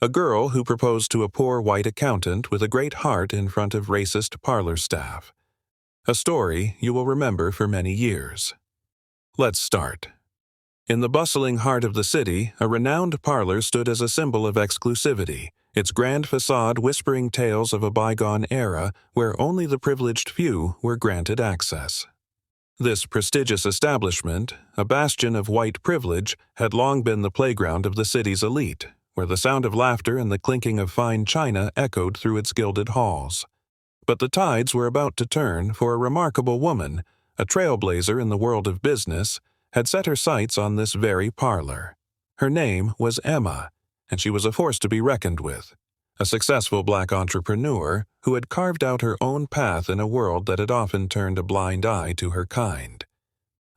a girl who proposed to a poor white accountant with a great heart in front of racist parlor staff. A story you will remember for many years. Let's start. In the bustling heart of the city, a renowned parlor stood as a symbol of exclusivity, its grand facade whispering tales of a bygone era where only the privileged few were granted access. This prestigious establishment, a bastion of white privilege, had long been the playground of the city's elite, where the sound of laughter and the clinking of fine china echoed through its gilded halls. But the tides were about to turn, for a remarkable woman, a trailblazer in the world of business, had set her sights on this very parlor. Her name was Emma, and she was a force to be reckoned with, a successful black entrepreneur who had carved out her own path in a world that had often turned a blind eye to her kind.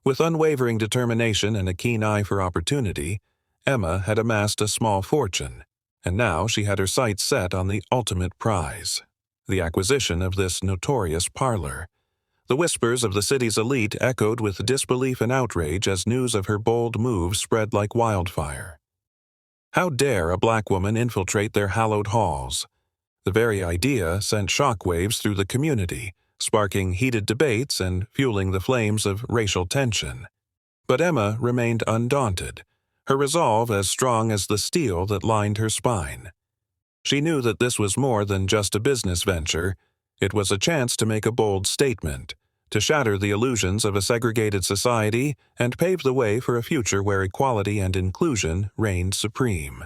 With unwavering determination and a keen eye for opportunity, Emma had amassed a small fortune, and now she had her sights set on the ultimate prize, the acquisition of this notorious parlor. The whispers of the city's elite echoed with disbelief and outrage as news of her bold move spread like wildfire. How dare a black woman infiltrate their hallowed halls? The very idea sent shockwaves through the community, sparking heated debates and fueling the flames of racial tension. But Emma remained undaunted, her resolve as strong as the steel that lined her spine. She knew that this was more than just a business venture. It was a chance to make a bold statement, to shatter the illusions of a segregated society and pave the way for a future where equality and inclusion reigned supreme.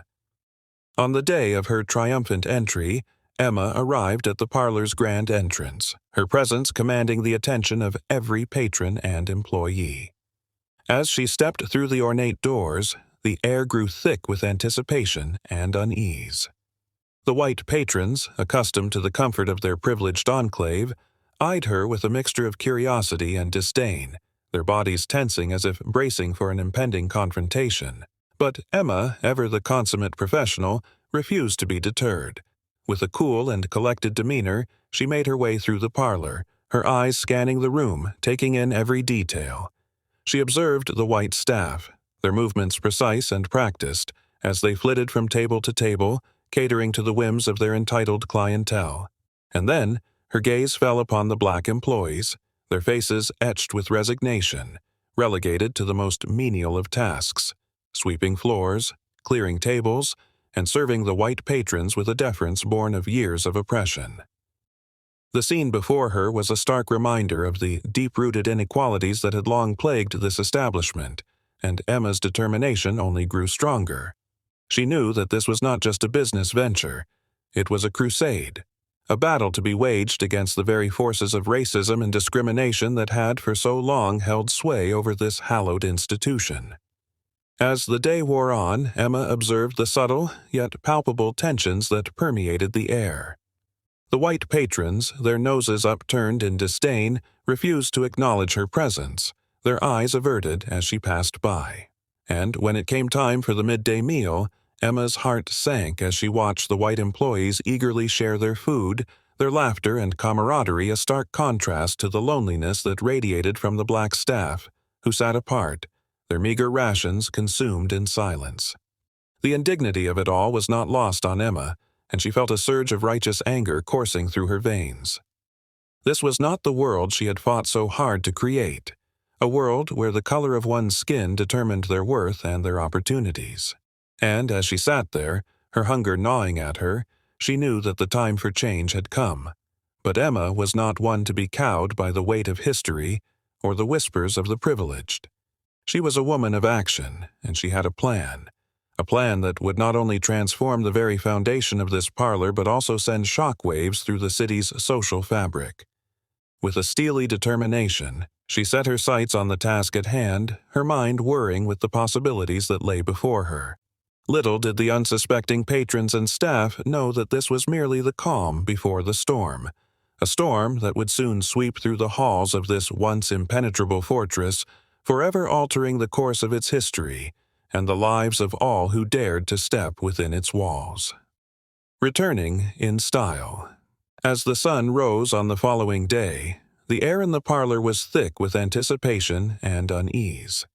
On the day of her triumphant entry, Emma arrived at the parlor's grand entrance, her presence commanding the attention of every patron and employee. As she stepped through the ornate doors, the air grew thick with anticipation and unease. The white patrons, accustomed to the comfort of their privileged enclave, eyed her with a mixture of curiosity and disdain, their bodies tensing as if bracing for an impending confrontation. But Emma, ever the consummate professional, refused to be deterred. With a cool and collected demeanor, she made her way through the parlor, her eyes scanning the room, taking in every detail. She observed the white staff, their movements precise and practiced, as they flitted from table to table, catering to the whims of their entitled clientele. And then, her gaze fell upon the black employees, their faces etched with resignation, relegated to the most menial of tasks, sweeping floors, clearing tables, and serving the white patrons with a deference born of years of oppression. The scene before her was a stark reminder of the deep-rooted inequalities that had long plagued this establishment, and Emma's determination only grew stronger. She knew that this was not just a business venture. It was a crusade, a battle to be waged against the very forces of racism and discrimination that had for so long held sway over this hallowed institution. As the day wore on, Emma observed the subtle yet palpable tensions that permeated the air. The white patrons, their noses upturned in disdain, refused to acknowledge her presence, their eyes averted as she passed by. And when it came time for the midday meal, Emma's heart sank as she watched the white employees eagerly share their food, their laughter and camaraderie a stark contrast to the loneliness that radiated from the black staff, who sat apart, their meager rations consumed in silence. The indignity of it all was not lost on Emma, and she felt a surge of righteous anger coursing through her veins. This was not the world she had fought so hard to create, a world where the color of one's skin determined their worth and their opportunities. And as she sat there, her hunger gnawing at her, she knew that the time for change had come. But Emma was not one to be cowed by the weight of history or the whispers of the privileged. She was a woman of action, and she had a plan that would not only transform the very foundation of this parlor but also send shockwaves through the city's social fabric. With a steely determination, she set her sights on the task at hand, her mind whirring with the possibilities that lay before her. Little did the unsuspecting patrons and staff know that this was merely the calm before the storm, a storm that would soon sweep through the halls of this once impenetrable fortress, forever altering the course of its history and the lives of all who dared to step within its walls. Returning in style. As the sun rose on the following day, the air in the parlor was thick with anticipation and unease.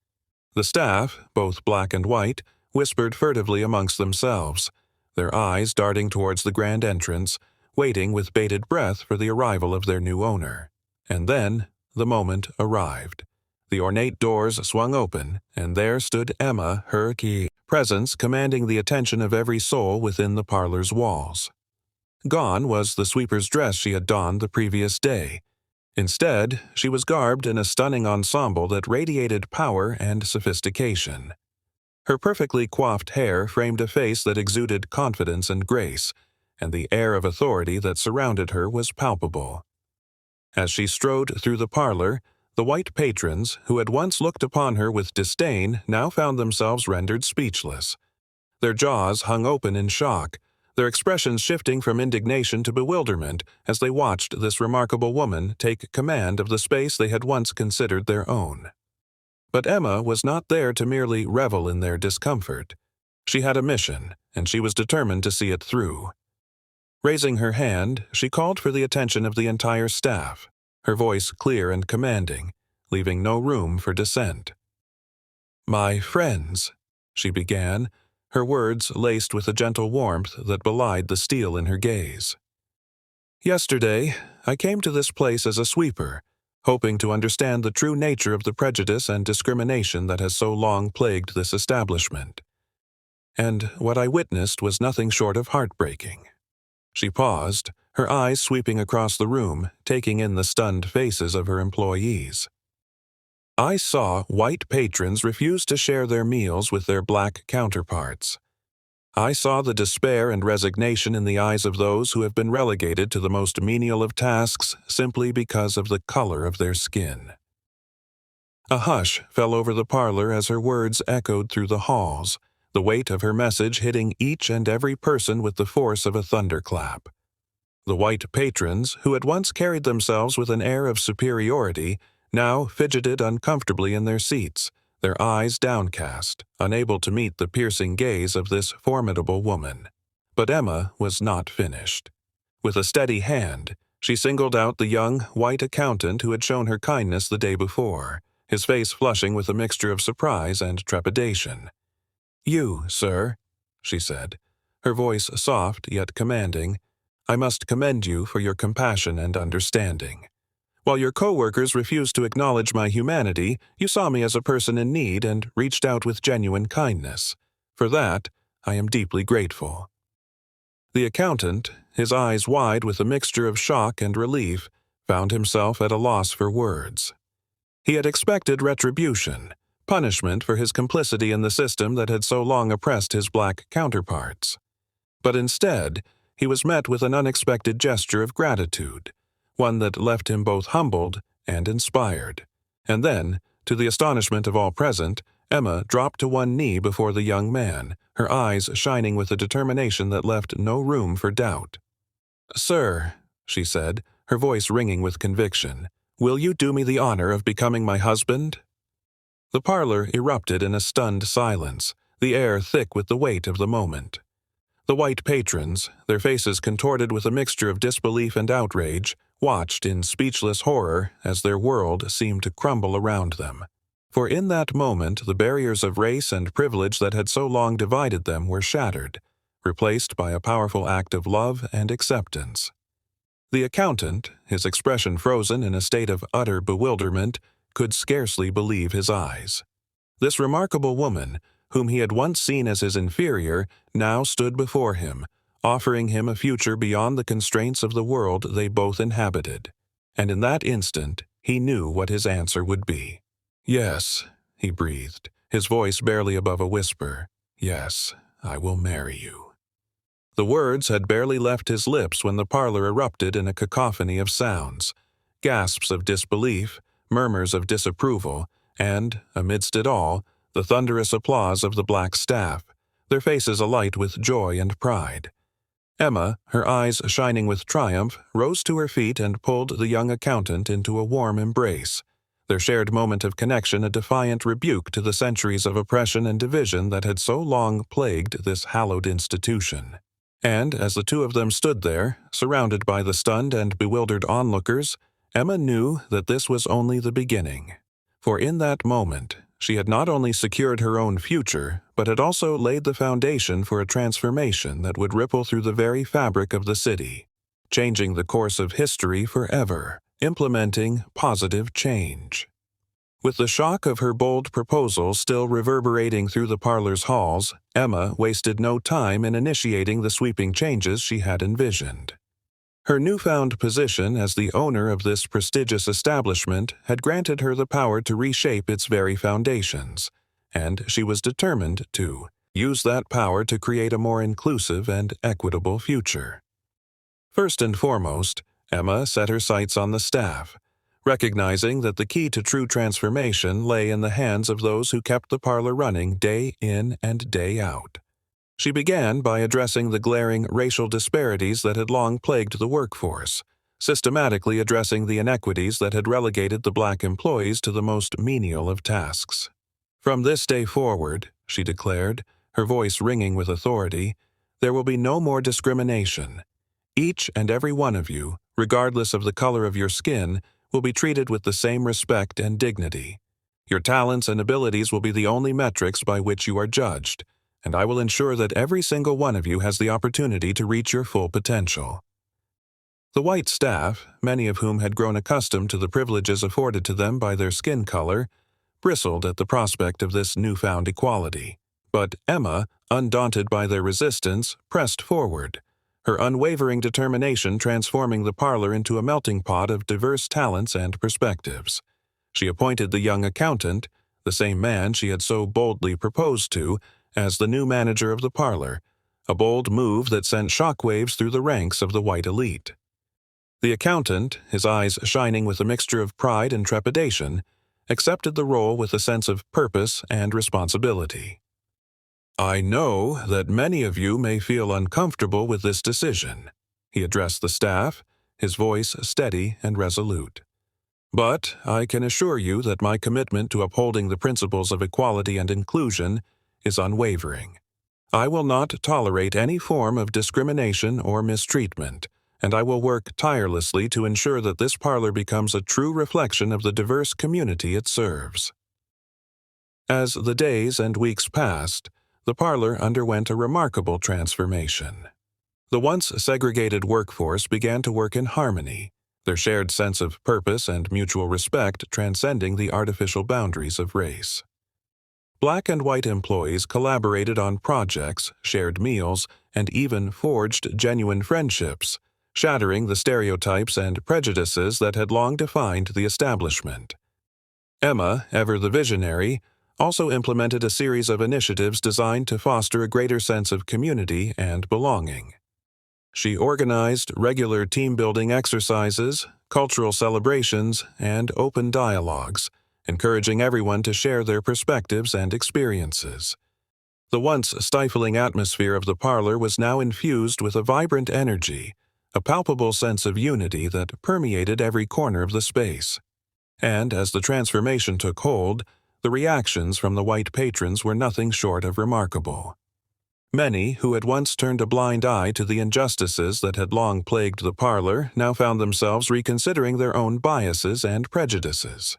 The staff, both black and white, whispered furtively amongst themselves, their eyes darting towards the grand entrance, waiting with bated breath for the arrival of their new owner. And then the moment arrived. The ornate doors swung open, and there stood Emma, her key presence commanding the attention of every soul within the parlor's walls. Gone was the sweeper's dress she had donned the previous day. Instead, she was garbed in a stunning ensemble that radiated power and sophistication. Her perfectly coiffed hair framed a face that exuded confidence and grace, and the air of authority that surrounded her was palpable. As she strode through the parlor, the white patrons, who had once looked upon her with disdain, now found themselves rendered speechless. Their jaws hung open in shock, their expressions shifting from indignation to bewilderment as they watched this remarkable woman take command of the space they had once considered their own. But Emma was not there to merely revel in their discomfort. She had a mission, and she was determined to see it through. Raising her hand, she called for the attention of the entire staff, her voice clear and commanding, leaving no room for dissent. "My friends," she began, her words laced with a gentle warmth that belied the steel in her gaze. "Yesterday, I came to this place as a sweeper, hoping to understand the true nature of the prejudice and discrimination that has so long plagued this establishment. And what I witnessed was nothing short of heartbreaking." She paused, her eyes sweeping across the room, taking in the stunned faces of her employees. "I saw white patrons refuse to share their meals with their black counterparts. I saw the despair and resignation in the eyes of those who have been relegated to the most menial of tasks simply because of the color of their skin." A hush fell over the parlor as her words echoed through the halls, the weight of her message hitting each and every person with the force of a thunderclap. The white patrons, who had once carried themselves with an air of superiority, now fidgeted uncomfortably in their seats, their eyes downcast, unable to meet the piercing gaze of this formidable woman. But Emma was not finished. With a steady hand, she singled out the young, white accountant who had shown her kindness the day before, his face flushing with a mixture of surprise and trepidation. "You, sir," she said, her voice soft yet commanding, "I must commend you for your compassion and understanding. While your co-workers refused to acknowledge my humanity, you saw me as a person in need and reached out with genuine kindness. For that, I am deeply grateful." The accountant, his eyes wide with a mixture of shock and relief, found himself at a loss for words. He had expected retribution, punishment for his complicity in the system that had so long oppressed his black counterparts. But instead, he was met with an unexpected gesture of gratitude, one that left him both humbled and inspired. And then, to the astonishment of all present, Emma dropped to one knee before the young man, her eyes shining with a determination that left no room for doubt. "Sir," she said, her voice ringing with conviction, "will you do me the honor of becoming my husband?" The parlor erupted in a stunned silence, the air thick with the weight of the moment. The white patrons, their faces contorted with a mixture of disbelief and outrage, watched in speechless horror as their world seemed to crumble around them. For in that moment the barriers of race and privilege that had so long divided them were shattered, replaced by a powerful act of love and acceptance. The accountant, his expression frozen in a state of utter bewilderment, could scarcely believe his eyes. This remarkable woman, whom he had once seen as his inferior, now stood before him, offering him a future beyond the constraints of the world they both inhabited. And in that instant, he knew what his answer would be. "Yes," he breathed, his voice barely above a whisper. "Yes, I will marry you." The words had barely left his lips when the parlor erupted in a cacophony of sounds, gasps of disbelief, murmurs of disapproval, and, amidst it all, the thunderous applause of the black staff, their faces alight with joy and pride. Emma, her eyes shining with triumph, rose to her feet and pulled the young accountant into a warm embrace, their shared moment of connection a defiant rebuke to the centuries of oppression and division that had so long plagued this hallowed institution. And as the two of them stood there, surrounded by the stunned and bewildered onlookers, Emma knew that this was only the beginning. For in that moment, she had not only secured her own future, but had also laid the foundation for a transformation that would ripple through the very fabric of the city, changing the course of history forever, implementing positive change. With the shock of her bold proposal still reverberating through the parlor's halls, Emma wasted no time in initiating the sweeping changes she had envisioned. Her newfound position as the owner of this prestigious establishment had granted her the power to reshape its very foundations, and she was determined to use that power to create a more inclusive and equitable future. First and foremost, Emma set her sights on the staff, recognizing that the key to true transformation lay in the hands of those who kept the parlor running day in and day out. She began by addressing the glaring racial disparities that had long plagued the workforce, systematically addressing the inequities that had relegated the black employees to the most menial of tasks. From this day forward, she declared, her voice ringing with authority, there will be no more discrimination. Each and every one of you, regardless of the color of your skin, will be treated with the same respect and dignity. Your talents and abilities will be the only metrics by which you are judged, and I will ensure that every single one of you has the opportunity to reach your full potential. The white staff, many of whom had grown accustomed to the privileges afforded to them by their skin color, bristled at the prospect of this newfound equality. But Emma, undaunted by their resistance, pressed forward, her unwavering determination transforming the parlor into a melting pot of diverse talents and perspectives. She appointed the young accountant, the same man she had so boldly proposed to, as the new manager of the parlor, a bold move that sent shockwaves through the ranks of the white elite. The accountant, his eyes shining with a mixture of pride and trepidation, accepted the role with a sense of purpose and responsibility. I know that many of you may feel uncomfortable with this decision, he addressed the staff, his voice steady and resolute. But I can assure you that my commitment to upholding the principles of equality and inclusion is unwavering. I will not tolerate any form of discrimination or mistreatment, and I will work tirelessly to ensure that this parlor becomes a true reflection of the diverse community it serves. As the days and weeks passed, the parlor underwent a remarkable transformation. The once segregated workforce began to work in harmony, their shared sense of purpose and mutual respect transcending the artificial boundaries of race. Black and white employees collaborated on projects, shared meals, and even forged genuine friendships, shattering the stereotypes and prejudices that had long defined the establishment. Emma, ever the visionary, also implemented a series of initiatives designed to foster a greater sense of community and belonging. She organized regular team-building exercises, cultural celebrations, and open dialogues, encouraging everyone to share their perspectives and experiences. The once stifling atmosphere of the parlor was now infused with a vibrant energy, a palpable sense of unity that permeated every corner of the space. And as the transformation took hold, the reactions from the white patrons were nothing short of remarkable. Many who had once turned a blind eye to the injustices that had long plagued the parlor now found themselves reconsidering their own biases and prejudices.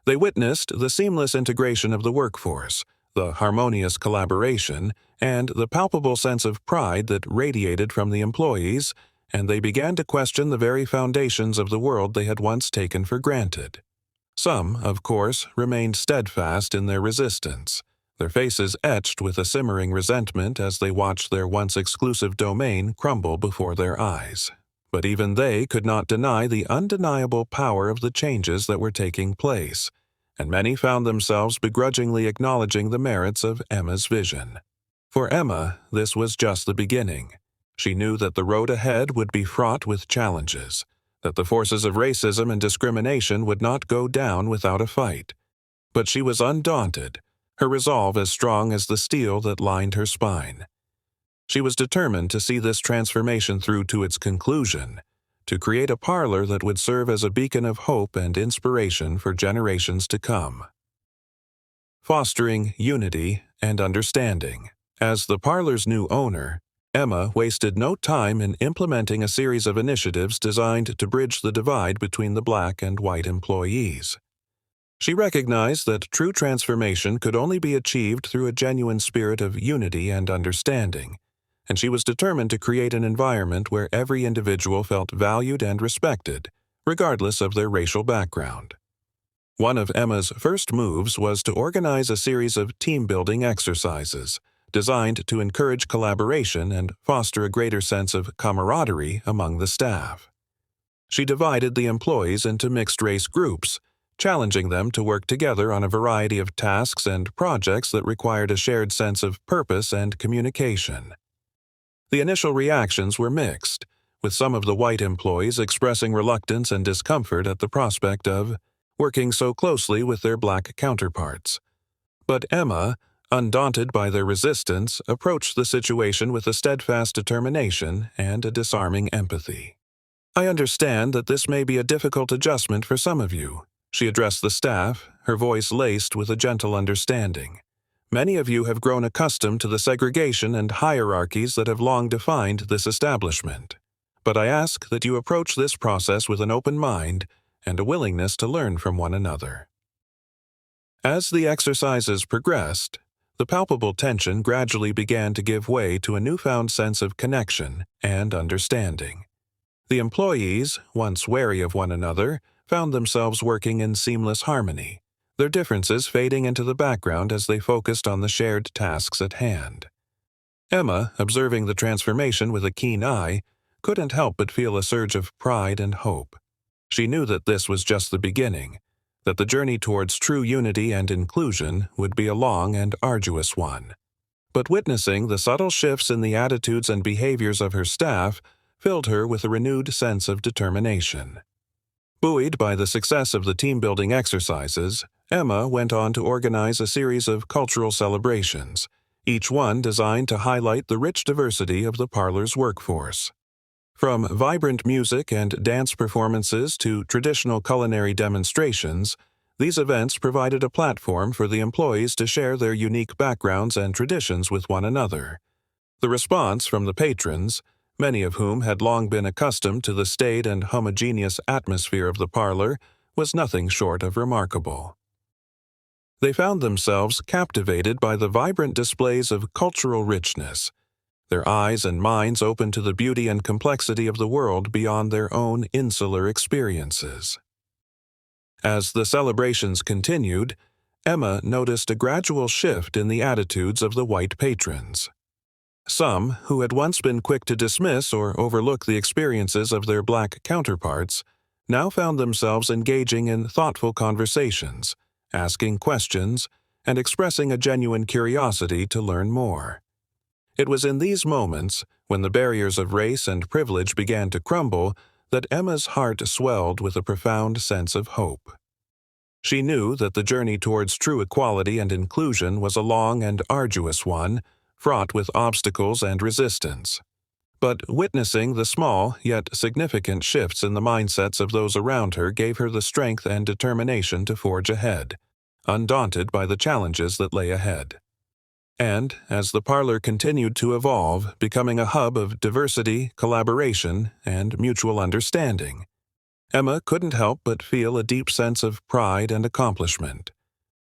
They witnessed the seamless integration of the workforce, the harmonious collaboration, and the palpable sense of pride that radiated from the employees, and they began to question the very foundations of the world they had once taken for granted. Some, of course, remained steadfast in their resistance, their faces etched with a simmering resentment as they watched their once exclusive domain crumble before their eyes. But even they could not deny the undeniable power of the changes that were taking place, and many found themselves begrudgingly acknowledging the merits of Emma's vision. For Emma, this was just the beginning. She knew that the road ahead would be fraught with challenges, that the forces of racism and discrimination would not go down without a fight. But she was undaunted, her resolve as strong as the steel that lined her spine. She was determined to see this transformation through to its conclusion, to create a parlor that would serve as a beacon of hope and inspiration for generations to come. Fostering unity and understanding. As the parlor's new owner, Emma wasted no time in implementing a series of initiatives designed to bridge the divide between the black and white employees. She recognized that true transformation could only be achieved through a genuine spirit of unity and understanding, and she was determined to create an environment where every individual felt valued and respected, regardless of their racial background. One of Emma's first moves was to organize a series of team-building exercises designed to encourage collaboration and foster a greater sense of camaraderie among the staff. She divided the employees into mixed-race groups, challenging them to work together on a variety of tasks and projects that required a shared sense of purpose and communication. The initial reactions were mixed, with some of the white employees expressing reluctance and discomfort at the prospect of working so closely with their black counterparts. But Emma, undaunted by their resistance, approached the situation with a steadfast determination and a disarming empathy. "I understand that this may be a difficult adjustment for some of you," she addressed the staff, her voice laced with a gentle understanding. "Many of you have grown accustomed to the segregation and hierarchies that have long defined this establishment. But I ask that you approach this process with an open mind and a willingness to learn from one another." As the exercises progressed, the palpable tension gradually began to give way to a newfound sense of connection and understanding. The employees, once wary of one another, found themselves working in seamless harmony, their differences fading into the background as they focused on the shared tasks at hand. Emma, observing the transformation with a keen eye, couldn't help but feel a surge of pride and hope. She knew that this was just the beginning, that the journey towards true unity and inclusion would be a long and arduous one. But witnessing the subtle shifts in the attitudes and behaviors of her staff filled her with a renewed sense of determination. Buoyed by the success of the team-building exercises, Emma went on to organize a series of cultural celebrations, each one designed to highlight the rich diversity of the parlor's workforce. From vibrant music and dance performances to traditional culinary demonstrations, these events provided a platform for the employees to share their unique backgrounds and traditions with one another. The response from the patrons, many of whom had long been accustomed to the staid and homogeneous atmosphere of the parlor, was nothing short of remarkable. They found themselves captivated by the vibrant displays of cultural richness, their eyes and minds open to the beauty and complexity of the world beyond their own insular experiences. As the celebrations continued, Emma noticed a gradual shift in the attitudes of the white patrons. Some, who had once been quick to dismiss or overlook the experiences of their black counterparts, now found themselves engaging in thoughtful conversations, asking questions, and expressing a genuine curiosity to learn more. It was in these moments, when the barriers of race and privilege began to crumble, that Emma's heart swelled with a profound sense of hope. She knew that the journey towards true equality and inclusion was a long and arduous one, fraught with obstacles and resistance. But witnessing the small yet significant shifts in the mindsets of those around her gave her the strength and determination to forge ahead, undaunted by the challenges that lay ahead. And, as the parlor continued to evolve, becoming a hub of diversity, collaboration, and mutual understanding, Emma couldn't help but feel a deep sense of pride and accomplishment.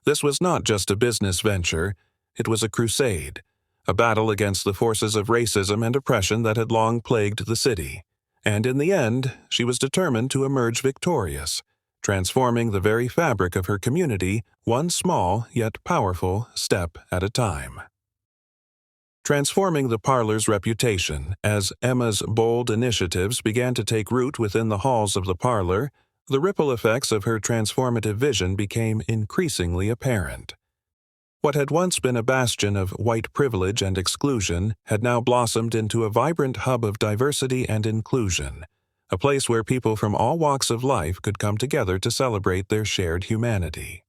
This was not just a business venture, it was a crusade, a battle against the forces of racism and oppression that had long plagued the city, and in the end, she was determined to emerge victorious, transforming the very fabric of her community one small yet powerful step at a time. Transforming the parlor's reputation, as Emma's bold initiatives began to take root within the halls of the parlor, the ripple effects of her transformative vision became increasingly apparent. What had once been a bastion of white privilege and exclusion had now blossomed into a vibrant hub of diversity and inclusion, a place where people from all walks of life could come together to celebrate their shared humanity.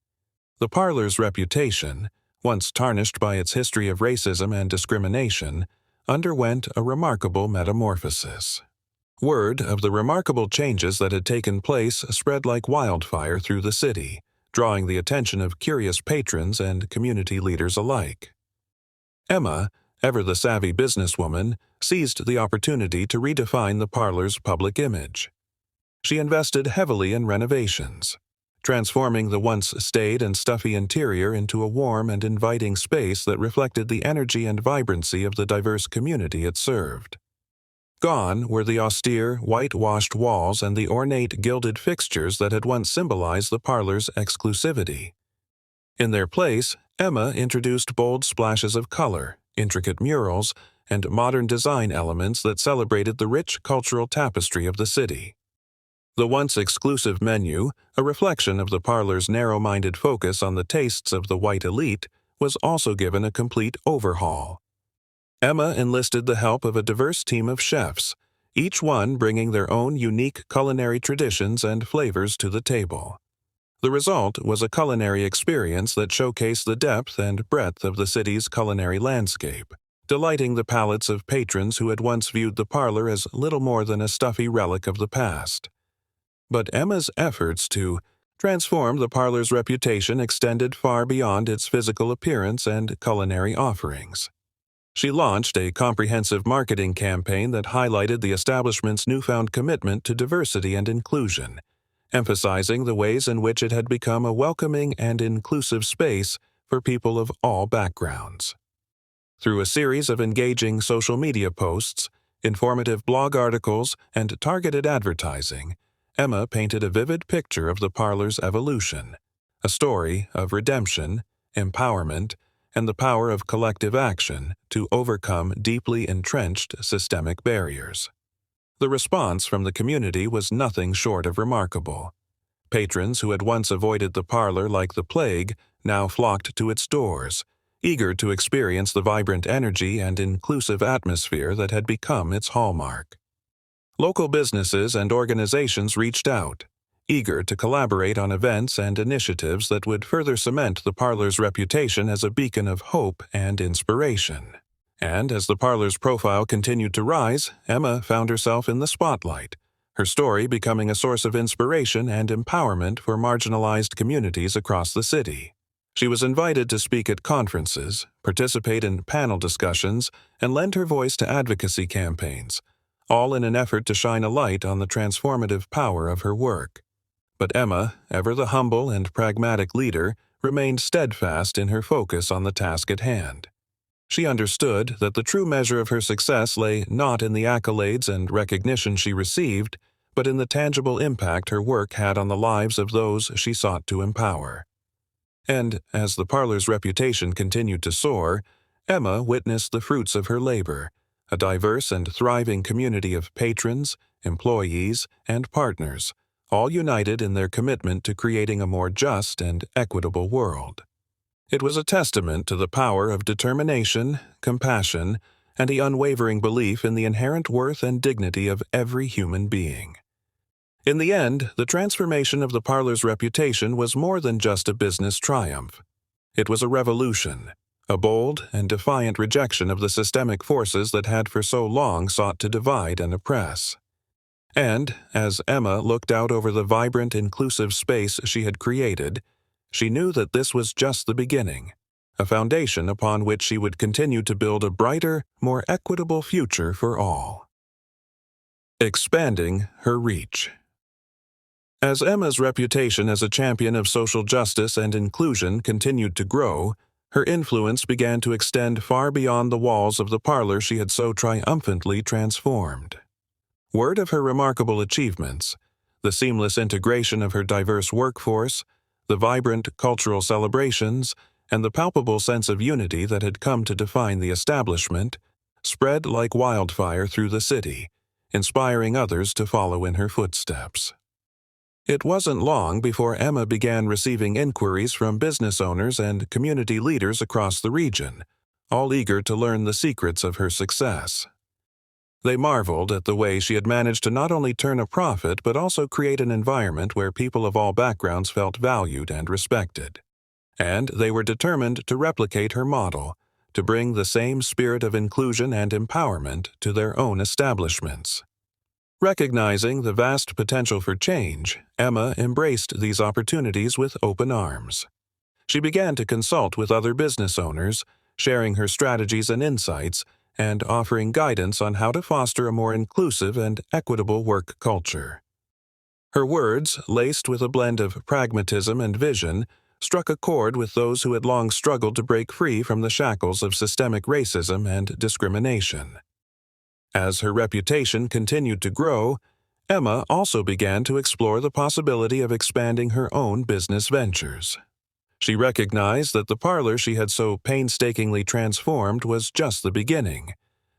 The parlor's reputation, once tarnished by its history of racism and discrimination, underwent a remarkable metamorphosis. Word of the remarkable changes that had taken place spread like wildfire through the city, drawing the attention of curious patrons and community leaders alike. Emma, ever the savvy businesswoman, seized the opportunity to redefine the parlor's public image. She invested heavily in renovations, transforming the once staid and stuffy interior into a warm and inviting space that reflected the energy and vibrancy of the diverse community it served. Gone were the austere, whitewashed walls and the ornate gilded fixtures that had once symbolized the parlor's exclusivity. In their place, Emma introduced bold splashes of color, intricate murals, and modern design elements that celebrated the rich cultural tapestry of the city. The once exclusive menu, a reflection of the parlor's narrow-minded focus on the tastes of the white elite, was also given a complete overhaul. Emma enlisted the help of a diverse team of chefs, each one bringing their own unique culinary traditions and flavors to the table. The result was a culinary experience that showcased the depth and breadth of the city's culinary landscape, delighting the palates of patrons who had once viewed the parlor as little more than a stuffy relic of the past. But Emma's efforts to transform the parlor's reputation extended far beyond its physical appearance and culinary offerings. She launched a comprehensive marketing campaign that highlighted the establishment's newfound commitment to diversity and inclusion, emphasizing the ways in which it had become a welcoming and inclusive space for people of all backgrounds. Through a series of engaging social media posts, informative blog articles, and targeted advertising, Emma painted a vivid picture of the parlor's evolution, a story of redemption, empowerment, and the power of collective action to overcome deeply entrenched systemic barriers. The response from the community was nothing short of remarkable. Patrons who had once avoided the parlor like the plague now flocked to its doors, eager to experience the vibrant energy and inclusive atmosphere that had become its hallmark. Local businesses and organizations reached out, eager to collaborate on events and initiatives that would further cement the parlor's reputation as a beacon of hope and inspiration. And as the parlor's profile continued to rise, Emma found herself in the spotlight, her story becoming a source of inspiration and empowerment for marginalized communities across the city. She was invited to speak at conferences, participate in panel discussions, and lend her voice to advocacy campaigns, all in an effort to shine a light on the transformative power of her work. But Emma, ever the humble and pragmatic leader, remained steadfast in her focus on the task at hand. She understood that the true measure of her success lay not in the accolades and recognition she received, but in the tangible impact her work had on the lives of those she sought to empower. And as the parlor's reputation continued to soar, Emma witnessed the fruits of her labor, a diverse and thriving community of patrons, employees, and partners, all united in their commitment to creating a more just and equitable world. It was a testament to the power of determination, compassion, and the unwavering belief in the inherent worth and dignity of every human being. In the end, the transformation of the parlor's reputation was more than just a business triumph. It was a revolution, a bold and defiant rejection of the systemic forces that had for so long sought to divide and oppress. And, as Emma looked out over the vibrant, inclusive space she had created, she knew that this was just the beginning, a foundation upon which she would continue to build a brighter, more equitable future for all. Expanding her reach. As Emma's reputation as a champion of social justice and inclusion continued to grow, her influence began to extend far beyond the walls of the parlor she had so triumphantly transformed. Word of her remarkable achievements, the seamless integration of her diverse workforce, the vibrant cultural celebrations, and the palpable sense of unity that had come to define the establishment, spread like wildfire through the city, inspiring others to follow in her footsteps. It wasn't long before Emma began receiving inquiries from business owners and community leaders across the region, all eager to learn the secrets of her success. They marveled at the way she had managed to not only turn a profit but also create an environment where people of all backgrounds felt valued and respected. And they were determined to replicate her model, to bring the same spirit of inclusion and empowerment to their own establishments. Recognizing the vast potential for change, Emma embraced these opportunities with open arms. She began to consult with other business owners, sharing her strategies and insights, and offering guidance on how to foster a more inclusive and equitable work culture. Her words, laced with a blend of pragmatism and vision, struck a chord with those who had long struggled to break free from the shackles of systemic racism and discrimination. As her reputation continued to grow, Emma also began to explore the possibility of expanding her own business ventures. She recognized that the parlor she had so painstakingly transformed was just the beginning,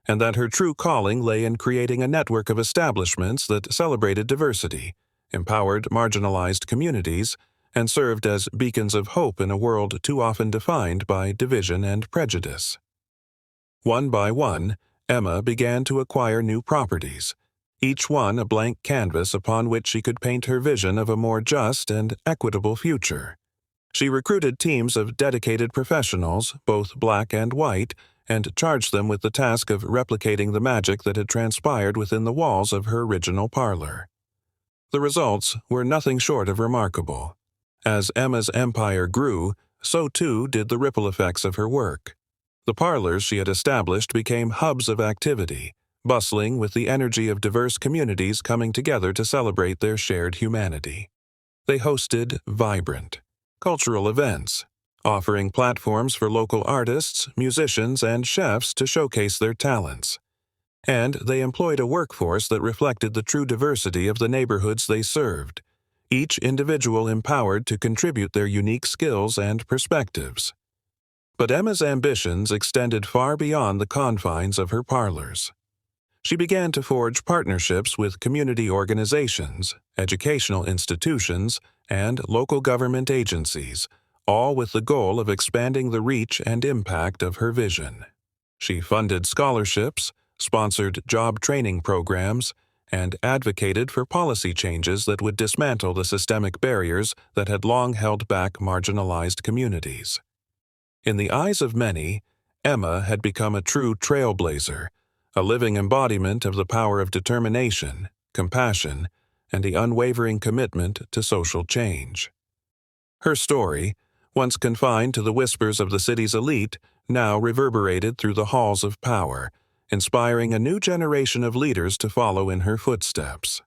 and that her true calling lay in creating a network of establishments that celebrated diversity, empowered marginalized communities, and served as beacons of hope in a world too often defined by division and prejudice. One by one, Emma began to acquire new properties, each one a blank canvas upon which she could paint her vision of a more just and equitable future. She recruited teams of dedicated professionals, both black and white, and charged them with the task of replicating the magic that had transpired within the walls of her original parlor. The results were nothing short of remarkable. As Emma's empire grew, so too did the ripple effects of her work. The parlors she had established became hubs of activity, bustling with the energy of diverse communities coming together to celebrate their shared humanity. They hosted vibrant, cultural events, offering platforms for local artists, musicians, and chefs to showcase their talents. And they employed a workforce that reflected the true diversity of the neighborhoods they served, each individual empowered to contribute their unique skills and perspectives. But Emma's ambitions extended far beyond the confines of her parlors. She began to forge partnerships with community organizations, educational institutions, and local government agencies, all with the goal of expanding the reach and impact of her vision. She funded scholarships, sponsored job training programs, and advocated for policy changes that would dismantle the systemic barriers that had long held back marginalized communities. In the eyes of many, Emma had become a true trailblazer, a living embodiment of the power of determination, compassion, and the unwavering commitment to social change. Her story, once confined to the whispers of the city's elite, now reverberated through the halls of power, inspiring a new generation of leaders to follow in her footsteps.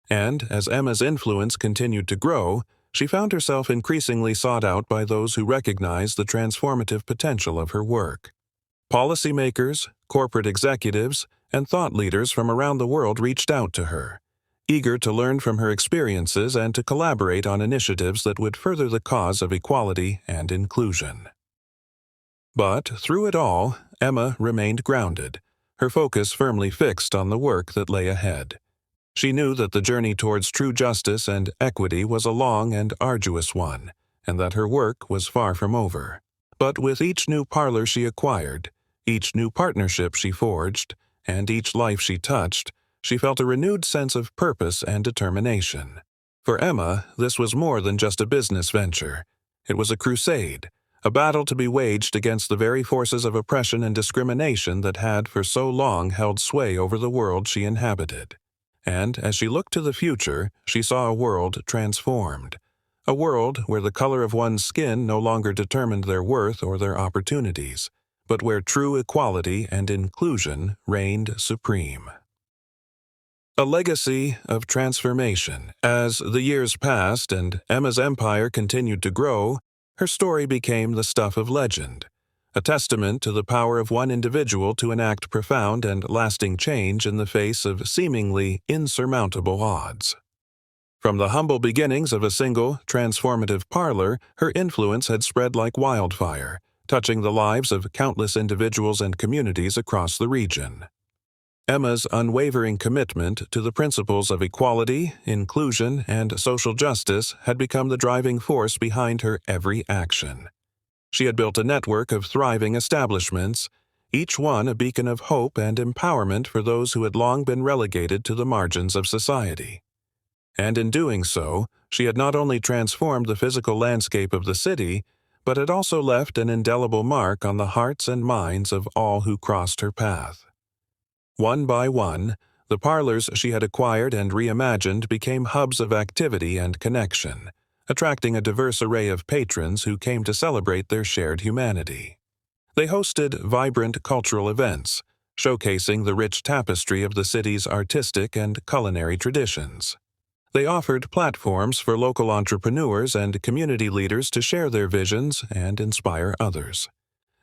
And as Emma's influence continued to grow, she found herself increasingly sought out by those who recognized the transformative potential of her work. Policymakers, corporate executives, and thought leaders from around the world reached out to her, eager to learn from her experiences and to collaborate on initiatives that would further the cause of equality and inclusion. But through it all, Emma remained grounded, her focus firmly fixed on the work that lay ahead. She knew that the journey towards true justice and equity was a long and arduous one, and that her work was far from over. But with each new parlor she acquired, each new partnership she forged, and each life she touched, she felt a renewed sense of purpose and determination. For Emma, this was more than just a business venture. It was a crusade, a battle to be waged against the very forces of oppression and discrimination that had for so long held sway over the world she inhabited. And as she looked to the future, she saw a world transformed, a world where the color of one's skin no longer determined their worth or their opportunities, but where true equality and inclusion reigned supreme. A legacy of transformation. As the years passed and Emma's empire continued to grow, her story became the stuff of legend, a testament to the power of one individual to enact profound and lasting change in the face of seemingly insurmountable odds. From the humble beginnings of a single, transformative parlor, her influence had spread like wildfire, touching the lives of countless individuals and communities across the region. Emma's unwavering commitment to the principles of equality, inclusion, and social justice had become the driving force behind her every action. She had built a network of thriving establishments, each one a beacon of hope and empowerment for those who had long been relegated to the margins of society. And in doing so, she had not only transformed the physical landscape of the city, but had also left an indelible mark on the hearts and minds of all who crossed her path. One by one, the parlors she had acquired and reimagined became hubs of activity and connection, attracting a diverse array of patrons who came to celebrate their shared humanity. They hosted vibrant cultural events, showcasing the rich tapestry of the city's artistic and culinary traditions. They offered platforms for local entrepreneurs and community leaders to share their visions and inspire others.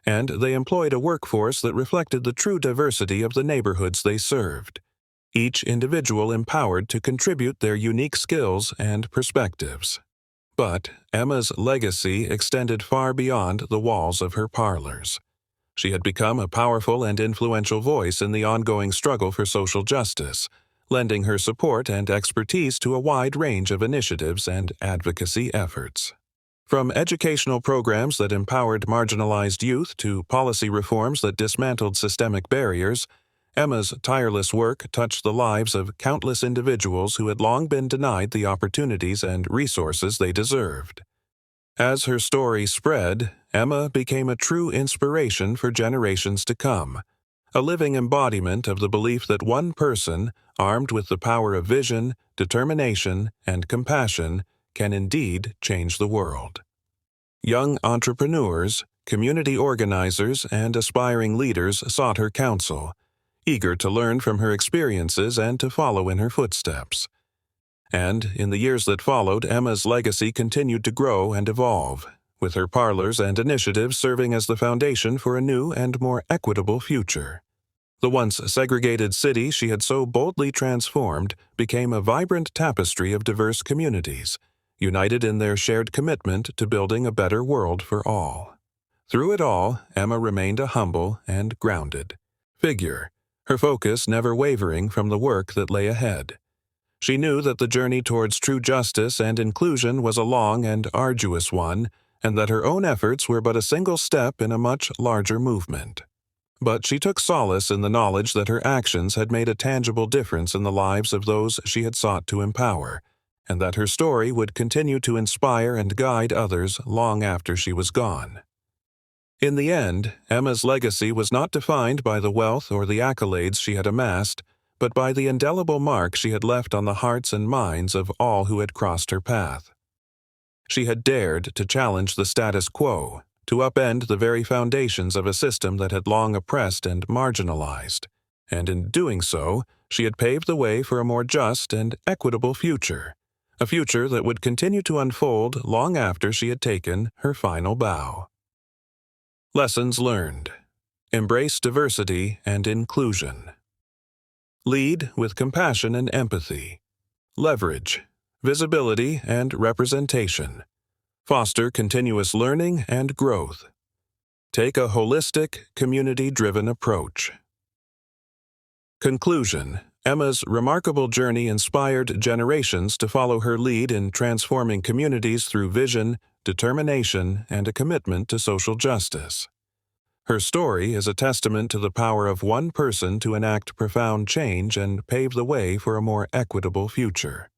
And they employed a workforce that reflected the true diversity of the neighborhoods they served, each individual empowered to contribute their unique skills and perspectives. But Emma's legacy extended far beyond the walls of her parlors. She had become a powerful and influential voice in the ongoing struggle for social justice, lending her support and expertise to a wide range of initiatives and advocacy efforts. From educational programs that empowered marginalized youth to policy reforms that dismantled systemic barriers, Emma's tireless work touched the lives of countless individuals who had long been denied the opportunities and resources they deserved. As her story spread, Emma became a true inspiration for generations to come, a living embodiment of the belief that one person, armed with the power of vision, determination, and compassion, can indeed change the world. Young entrepreneurs, community organizers, and aspiring leaders sought her counsel, eager to learn from her experiences and to follow in her footsteps. And in the years that followed, Emma's legacy continued to grow and evolve, with her parlors and initiatives serving as the foundation for a new and more equitable future. The once segregated city she had so boldly transformed became a vibrant tapestry of diverse communities, united in their shared commitment to building a better world for all. Through it all, Emma remained a humble and grounded figure, her focus never wavering from the work that lay ahead. She knew that the journey towards true justice and inclusion was a long and arduous one, and that her own efforts were but a single step in a much larger movement. But she took solace in the knowledge that her actions had made a tangible difference in the lives of those she had sought to empower, and that her story would continue to inspire and guide others long after she was gone. In the end, Emma's legacy was not defined by the wealth or the accolades she had amassed, but by the indelible mark she had left on the hearts and minds of all who had crossed her path. She had dared to challenge the status quo, to upend the very foundations of a system that had long oppressed and marginalized, and in doing so, she had paved the way for a more just and equitable future, a future that would continue to unfold long after she had taken her final bow. Lessons learned. Embrace diversity and inclusion. Lead with compassion and empathy. Leverage visibility and representation. Foster continuous learning and growth. Take a holistic, community-driven approach. Conclusion. Emma's remarkable journey inspired generations to follow her lead in transforming communities through vision, determination, and a commitment to social justice. Her story is a testament to the power of one person to enact profound change and pave the way for a more equitable future.